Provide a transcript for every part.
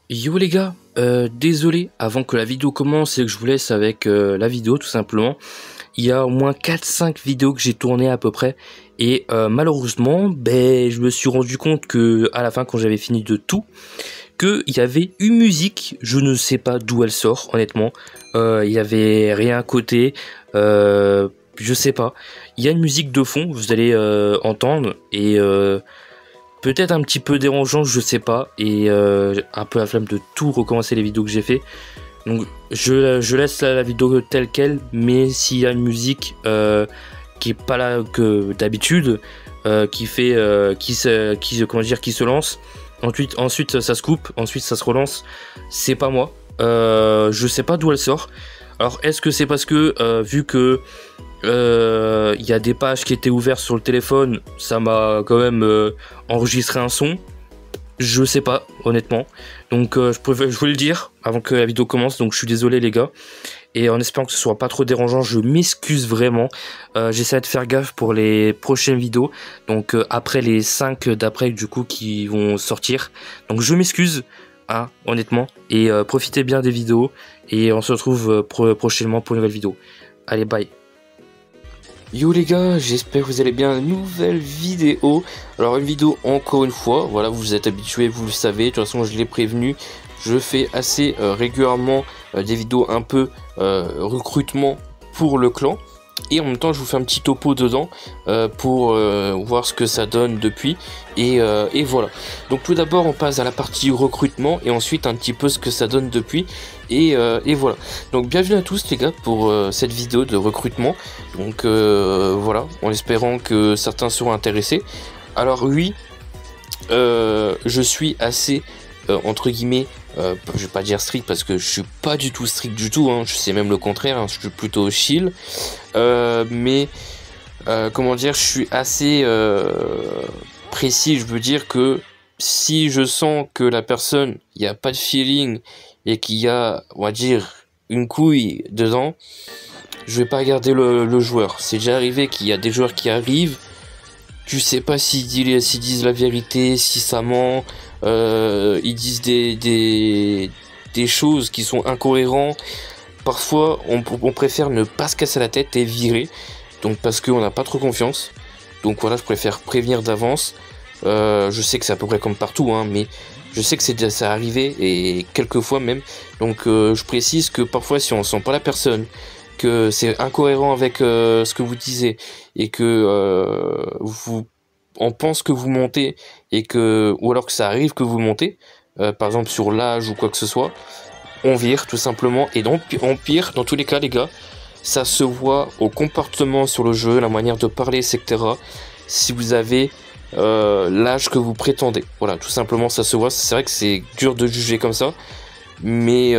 Yo les gars, désolé, avant que la vidéo commence et que je vous laisse avec la vidéo tout simplement, il y a au moins 4-5 vidéos que j'ai tournées à peu près et malheureusement, je me suis rendu compte que à la fin quand j'avais fini de tout, qu'il y avait une musique, je ne sais pas d'où elle sort honnêtement, il y avait rien à côté, je sais pas, il y a une musique de fond, vous allez entendre et peut-être un petit peu dérangeant, je sais pas, et un peu la flemme de tout recommencer les vidéos que j'ai fait. Donc je laisse la vidéo telle quelle, mais s'il y a une musique qui est pas là que d'habitude, qui se lance, ensuite ça se coupe, ensuite ça se relance, c'est pas moi. Je sais pas d'où elle sort. Alors est-ce que c'est parce que vu que il y a des pages qui étaient ouvertes sur le téléphone, ça m'a quand même enregistré un son. Je sais pas, honnêtement. Donc je voulais le dire avant que la vidéo commence, donc je suis désolé les gars. Et en espérant que ce soit pas trop dérangeant, je m'excuse vraiment. J'essaie de faire gaffe pour les prochaines vidéos. Donc après les 5 d'après du coup qui vont sortir. Donc je m'excuse, hein, honnêtement. Et profitez bien des vidéos. Et on se retrouve prochainement pour une nouvelle vidéo. Allez, bye. Yo les gars, j'espère que vous allez bien, nouvelle vidéo. Alors une vidéo encore une fois, voilà, vous êtes habitués, vous le savez, de toute façon je l'ai prévenu. Je fais assez régulièrement des vidéos un peu recrutement pour le clan. Et en même temps je vous fais un petit topo dedans pour voir ce que ça donne depuis. Et voilà. Donc tout d'abord on passe à la partie recrutement et ensuite un petit peu ce que ça donne depuis. Et voilà. Donc bienvenue à tous les gars pour cette vidéo de recrutement. Donc voilà, en espérant que certains seront intéressés. Alors oui, je suis assez entre guillemets, je vais pas dire strict parce que je suis pas du tout strict du tout, hein, je sais même le contraire, hein, je suis plutôt chill, mais comment dire, je suis assez précis, je veux dire que si je sens que la personne, il n'y a pas de feeling et qu'il y a, on va dire, une couille dedans, je vais pas regarder le joueur. C'est déjà arrivé qu'il y a des joueurs qui arrivent, tu sais pas s'ils disent la vérité, si ça ment, ils disent des choses qui sont incohérentes. Parfois, on préfère ne pas se casser la tête et virer, donc parce qu'on n'a pas trop confiance. Donc voilà, je préfère prévenir d'avance. Je sais que c'est à peu près comme partout, hein, mais je sais que ça arrivé et quelques fois même. Donc je précise que parfois, si on sent pas la personne, que c'est incohérent avec ce que vous disiez et que on pense que vous montez et que ou alors que ça arrive que vous montez, par exemple sur l'âge ou quoi que ce soit, on vire tout simplement. Et donc en pire, dans tous les cas les gars, ça se voit au comportement sur le jeu, la manière de parler, etc. Si vous avez l'âge que vous prétendez, voilà, tout simplement ça se voit. C'est vrai que c'est dur de juger comme ça, mais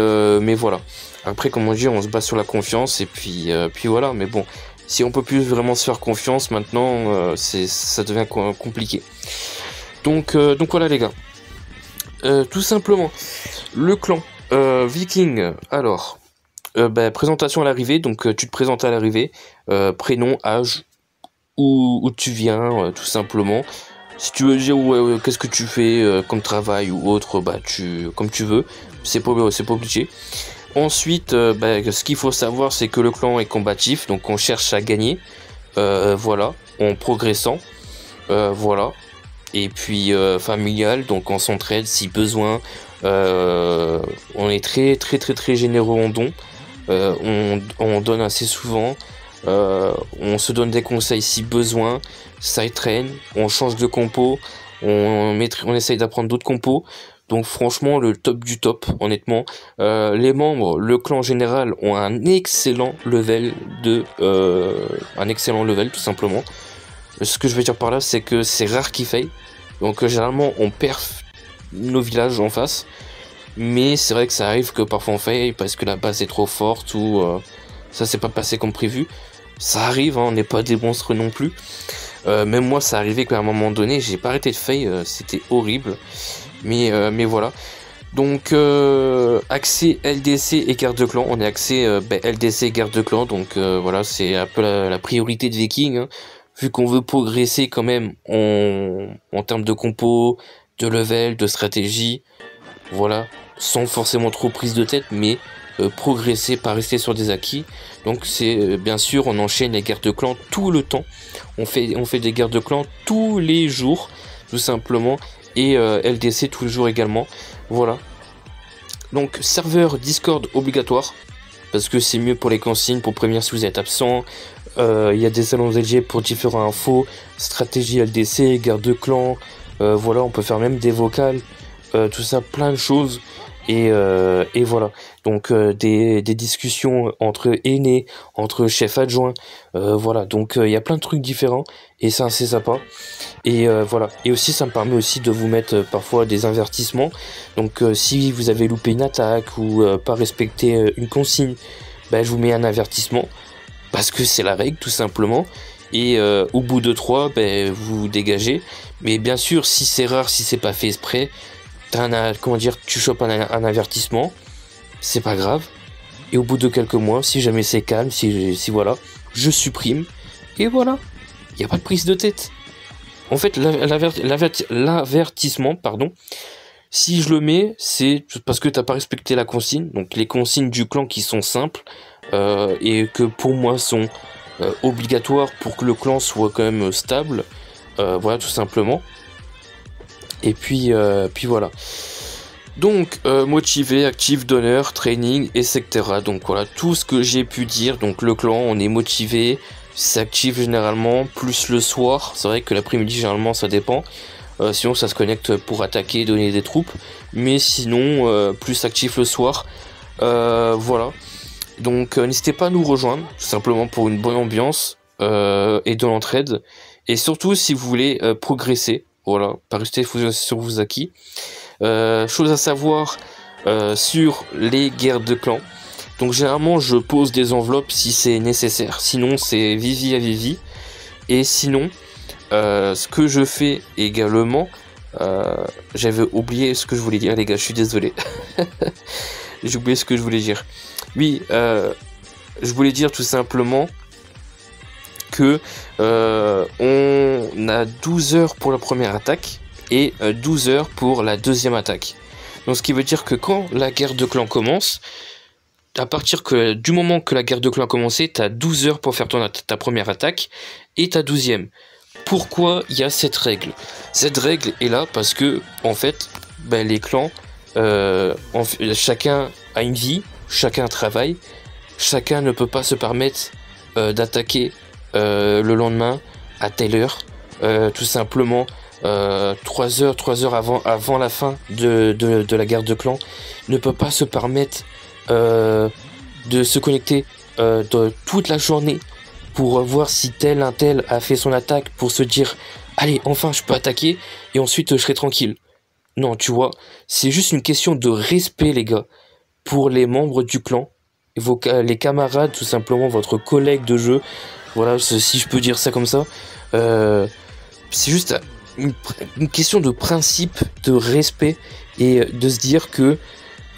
voilà. Après, comme on dit, on se base sur la confiance et puis voilà. Mais bon, si on peut plus vraiment se faire confiance maintenant, ça devient compliqué. Donc voilà les gars. Tout simplement, le clan Viking. Alors, présentation à l'arrivée. Donc tu te présentes à l'arrivée, prénom, âge, où tu viens, tout simplement. Si tu veux dire qu'est-ce que tu fais comme travail ou autre, comme tu veux. C'est pas obligé. Ensuite, ce qu'il faut savoir, c'est que le clan est combatif, donc on cherche à gagner, voilà, en progressant, voilà. Et puis familial, donc on s'entraide si besoin. On est très généreux en dons. On donne assez souvent. On se donne des conseils si besoin. Side train, on change de compo. On essaye d'apprendre d'autres compos. Donc franchement le top du top, honnêtement. Les membres, le clan général ont un excellent level tout simplement. Ce que je veux dire par là, c'est que c'est rare qu'ils faillent. Donc généralement on perd nos villages en face. Mais c'est vrai que ça arrive que parfois on faille parce que la base est trop forte ou ça s'est pas passé comme prévu. Ça arrive, hein, on n'est pas des monstres non plus. Même moi ça arrivait qu'à un moment donné j'ai pas arrêté de fail, c'était horrible. Mais voilà. Donc accès LDC et garde de clan. On est accès LDC et garde de clan. Donc voilà, c'est un peu la priorité de Viking, hein, vu qu'on veut progresser quand même en termes de compo, de level, de stratégie. voilà, sans forcément trop prise de tête, mais progresser, pas rester sur des acquis. Donc c'est bien sûr, on enchaîne les guerres de clans tout le temps, on fait des guerres de clans tous les jours, tout simplement, et LDC tous les jours également, voilà. Donc serveur Discord obligatoire, parce que c'est mieux pour les consignes, pour prévenir si vous êtes absent. Il y a des salons LG pour différentes infos, stratégie LDC, guerre de clan, voilà, on peut faire même des vocales, tout ça, plein de choses. Et voilà, donc des discussions entre aînés, entre chefs adjoints, voilà, donc il y a plein de trucs différents, et c'est assez sympa. Et voilà, et aussi ça me permet aussi de vous mettre parfois des avertissements. Donc si vous avez loupé une attaque ou pas respecté une consigne, ben, je vous mets un avertissement, parce que c'est la règle tout simplement. Et au bout de 3, ben, vous dégagez. Mais bien sûr, si c'est rare, si c'est pas fait exprès, comment dire, tu chopes un avertissement, c'est pas grave. Et au bout de quelques mois, si jamais c'est calme, si voilà, je supprime. Et voilà, il n'y a pas de prise de tête. En fait, l'avertissement, pardon, si je le mets, c'est parce que t'as pas respecté la consigne. Donc les consignes du clan qui sont simples et que pour moi sont obligatoires pour que le clan soit quand même stable. Voilà, tout simplement. Et puis voilà. Donc motivé, actif, donneur, training, etc. Donc voilà tout ce que j'ai pu dire. Donc le clan, on est motivé, c'est actif généralement, plus le soir. C'est vrai que l'après-midi généralement ça dépend. Sinon ça se connecte pour attaquer, donner des troupes. Mais sinon plus actif le soir. Voilà. Donc n'hésitez pas à nous rejoindre, tout simplement pour une bonne ambiance et de l'entraide. Et surtout si vous voulez progresser. Voilà, pas rester sur vos acquis. Chose à savoir sur les guerres de clans. Donc généralement je pose des enveloppes si c'est nécessaire. Sinon c'est vivi à vivi. Et sinon ce que je fais également, j'avais oublié ce que je voulais dire les gars, je suis désolé. J'ai oublié ce que je voulais dire. Oui, je voulais dire tout simplement que on a 12 heures pour la première attaque et 12 heures pour la deuxième attaque. Donc ce qui veut dire que quand la guerre de clans commence, à partir du moment que la guerre de clans a commencé, tu as 12 heures pour faire ta première attaque et ta 12e. Pourquoi il y a cette règle? Cette règle est là parce que en fait, ben, les clans, chacun a une vie, chacun travaille, chacun ne peut pas se permettre d'attaquer le lendemain à telle heure, tout simplement 3 heures avant la fin de la guerre de clan, ne peut pas se permettre de se connecter de toute la journée pour voir si un tel a fait son attaque, pour se dire allez enfin je peux attaquer et ensuite je serai tranquille. Non, tu vois, c'est juste une question de respect les gars, pour les membres du clan, les camarades, tout simplement votre collègue de jeu. Voilà, si je peux dire ça comme ça. C'est juste une question de principe, de respect, et de se dire que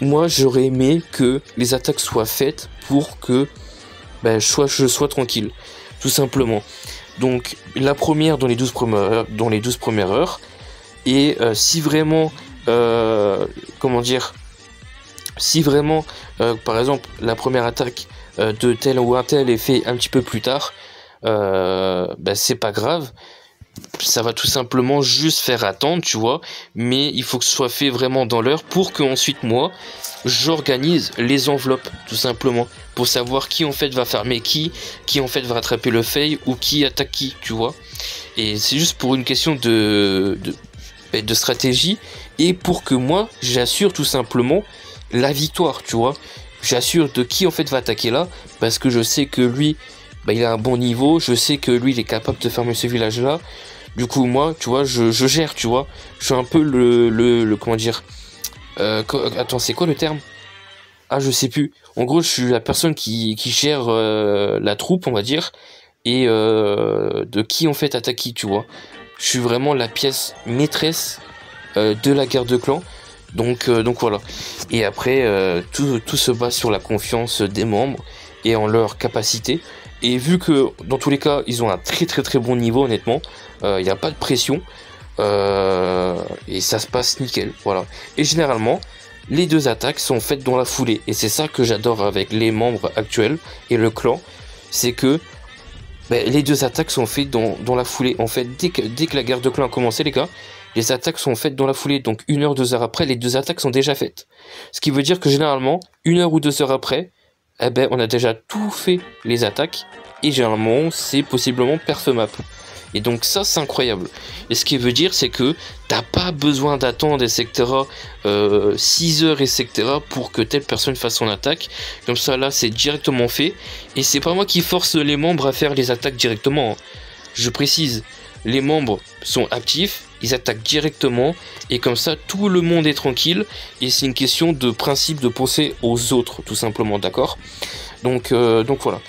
moi j'aurais aimé que les attaques soient faites pour que ben, je sois tranquille, tout simplement. Donc la première dans les 12 premières heures, et si vraiment, comment dire, si vraiment, par exemple, la première attaque de tel ou un tel est fait un petit peu plus tard, bah, c'est pas grave, ça va tout simplement juste faire attendre, tu vois, mais il faut que ce soit fait vraiment dans l'heure pour que ensuite moi j'organise les enveloppes, tout simplement, pour savoir qui en fait va farmer qui en fait va rattraper le fail ou qui attaque qui, tu vois. Et c'est juste pour une question de stratégie, et pour que moi j'assure tout simplement la victoire, tu vois. J'assure de qui en fait va attaquer là, parce que je sais que lui, bah, il a un bon niveau, je sais que lui il est capable de fermer ce village là. Du coup moi, tu vois, je gère, tu vois. Je suis un peu le comment dire, attends, c'est quoi le terme? Ah, je sais plus. En gros, je suis la personne qui gère la troupe, on va dire, et de qui en fait attaque qui, tu vois. Je suis vraiment la pièce maîtresse de la guerre de clan. Donc voilà. Et après, tout se base sur la confiance des membres et en leur capacité. Et vu que dans tous les cas, ils ont un très très très bon niveau, honnêtement, il n'y a pas de pression et ça se passe nickel. Voilà. Et généralement, les deux attaques sont faites dans la foulée. Et c'est ça que j'adore avec les membres actuels et le clan, c'est que les deux attaques sont faites dans la foulée. En fait, dès que la guerre de clan a commencé, les gars, les attaques sont faites dans la foulée. Donc 1 heure, 2 heures après, les deux attaques sont déjà faites. Ce qui veut dire que généralement, 1 heure ou 2 heures après, on a déjà tout fait les attaques. Et généralement, c'est possiblement perf map. Et donc ça, c'est incroyable. Et ce qui veut dire, c'est que t'as pas besoin d'attendre, etc. 6 heures, etc. pour que telle personne fasse son attaque. Comme ça, là, c'est directement fait. Et c'est pas moi qui force les membres à faire les attaques directement. Je précise, les membres sont actifs, ils attaquent directement. Et comme ça, tout le monde est tranquille. Et c'est une question de principe de penser aux autres, tout simplement, d'accord ? Donc voilà.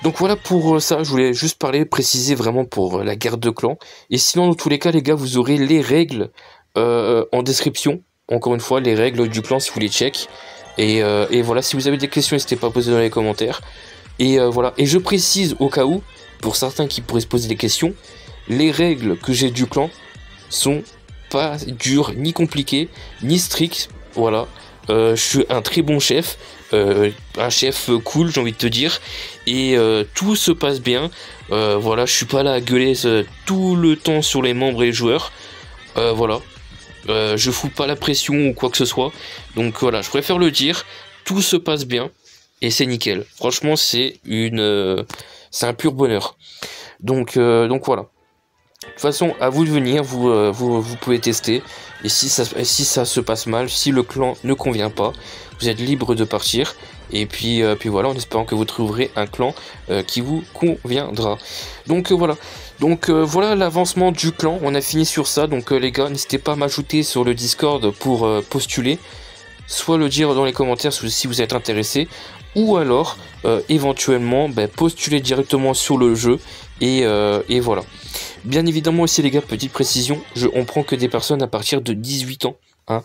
Donc voilà pour ça, je voulais juste préciser vraiment pour la guerre de clans. Et sinon, dans tous les cas, les gars, vous aurez les règles en description. Encore une fois, les règles du clan si vous les check. Et voilà, si vous avez des questions, n'hésitez pas à poser dans les commentaires. Et voilà, et je précise au cas où, pour certains qui pourraient se poser des questions, les règles que j'ai du clan sont pas dures, ni compliquées, ni strictes. Voilà, je suis un très bon chef. Un chef cool, j'ai envie de te dire, et tout se passe bien. Voilà, je suis pas là à gueuler tout le temps sur les membres et les joueurs. Voilà, je fous pas la pression ou quoi que ce soit. Donc voilà, je préfère le dire. Tout se passe bien et c'est nickel. Franchement, c'est un pur bonheur. Donc voilà. De toute façon, à vous de venir, vous pouvez tester. Et si ça se passe mal, si le clan ne convient pas, vous êtes libre de partir. Et puis voilà, en espérant que vous trouverez un clan qui vous conviendra. Donc voilà. Donc voilà l'avancement du clan. On a fini sur ça. Donc les gars, n'hésitez pas à m'ajouter sur le Discord pour postuler. Soit le dire dans les commentaires si vous êtes intéressé. Ou alors, éventuellement, postuler directement sur le jeu. Et voilà. Bien évidemment aussi les gars, petite précision, on prend que des personnes à partir de 18 ans. Hein.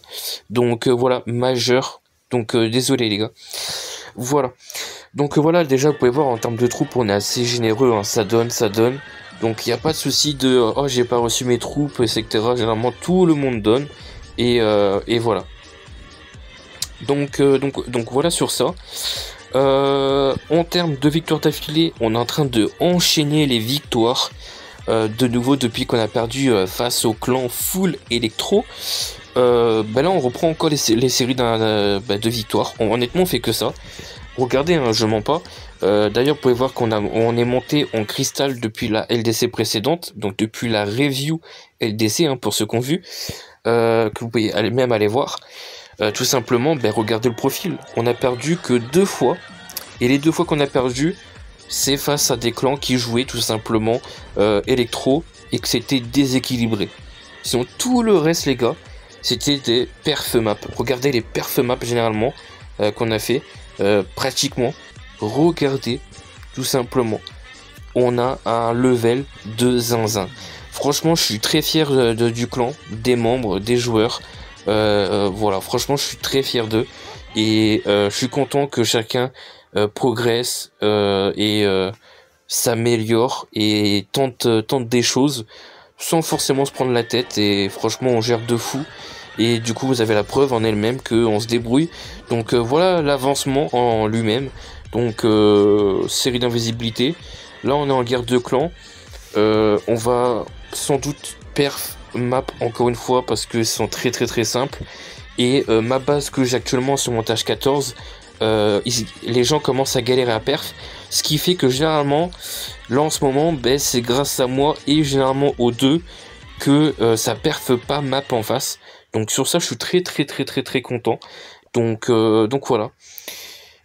Donc voilà, majeur. Donc désolé les gars. Voilà. Donc voilà, déjà vous pouvez voir en termes de troupes, on est assez généreux. Hein. Ça donne. Donc il n'y a pas de souci de oh j'ai pas reçu mes troupes, etc. Généralement tout le monde donne. Et voilà. Donc voilà sur ça. En termes de victoires d'affilée, on est en train de enchaîner les victoires. De nouveau depuis qu'on a perdu face au clan full électro. Là on reprend encore les séries de victoires. Honnêtement on fait que ça. Regardez, hein, je mens pas. D'ailleurs vous pouvez voir on est monté en cristal depuis la LDC précédente. Donc depuis la review LDC, hein, pour ceux qui ont vu. Que vous pouvez même aller voir. Tout simplement, regardez le profil. On a perdu que 2 fois. Et les 2 fois qu'on a perdu, c'est face à des clans qui jouaient tout simplement électro et que c'était déséquilibré. Sinon tout le reste les gars, c'était des perf maps. Regardez les perf maps généralement qu'on a fait, pratiquement. Regardez tout simplement. On a un level de zinzin. Franchement je suis très fier du clan, des membres, des joueurs. Voilà, franchement je suis très fier d'eux. Et je suis content que chacun progresse et s'améliore et tente des choses sans forcément se prendre la tête. Et franchement on gère de fou. Et du coup vous avez la preuve en elle-même qu'on se débrouille. Donc voilà l'avancement en lui-même. Donc série d'invisibilité. Là on est en guerre de clans. On va sans doute perf map encore une fois parce que sont très simples. Et ma base que j'ai actuellement sur mon tâche 14, les gens commencent à galérer à perf, ce qui fait que généralement là en ce moment c'est grâce à moi et généralement aux deux que ça perfe pas map en face. Donc sur ça je suis très content. Donc voilà.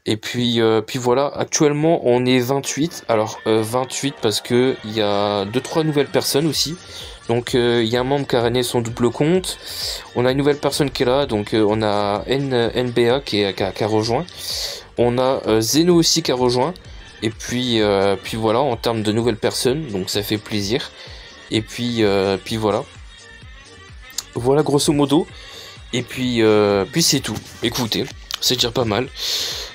Et puis voilà, actuellement on est 28. Alors 28 parce que il y a 2-3 nouvelles personnes aussi. Donc il y a un membre qui a régné son double compte. On a une nouvelle personne qui est là. Donc on a NBA qui a rejoint. On a Zeno aussi qui a rejoint. Et puis voilà, en termes de nouvelles personnes. Donc ça fait plaisir. Et puis voilà. Voilà grosso modo. Et puis c'est tout. Écoutez, c'est déjà pas mal.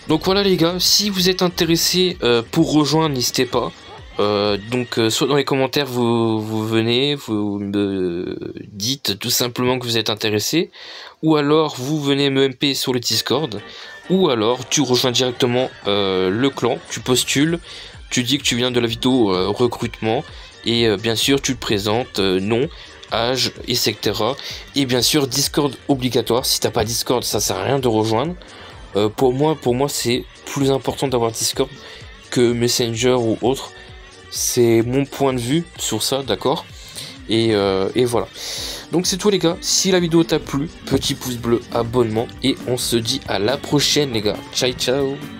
Donc voilà les gars, si vous êtes intéressés pour rejoindre, n'hésitez pas. Soit dans les commentaires vous venez, vous me dites tout simplement que vous êtes intéressé, ou alors vous venez me MP sur le Discord, ou alors tu rejoins directement le clan, tu postules, tu dis que tu viens de la vidéo recrutement, et bien sûr tu te présentes, nom, âge, etc. Et bien sûr Discord obligatoire. Si t'as pas Discord, ça sert à rien de rejoindre. Pour moi c'est plus important d'avoir Discord que Messenger ou autre. C'est mon point de vue sur ça, d'accord, et voilà. Donc c'est tout les gars, si la vidéo t'a plu, petit pouce bleu, abonnement, et on se dit à la prochaine les gars. Ciao ciao.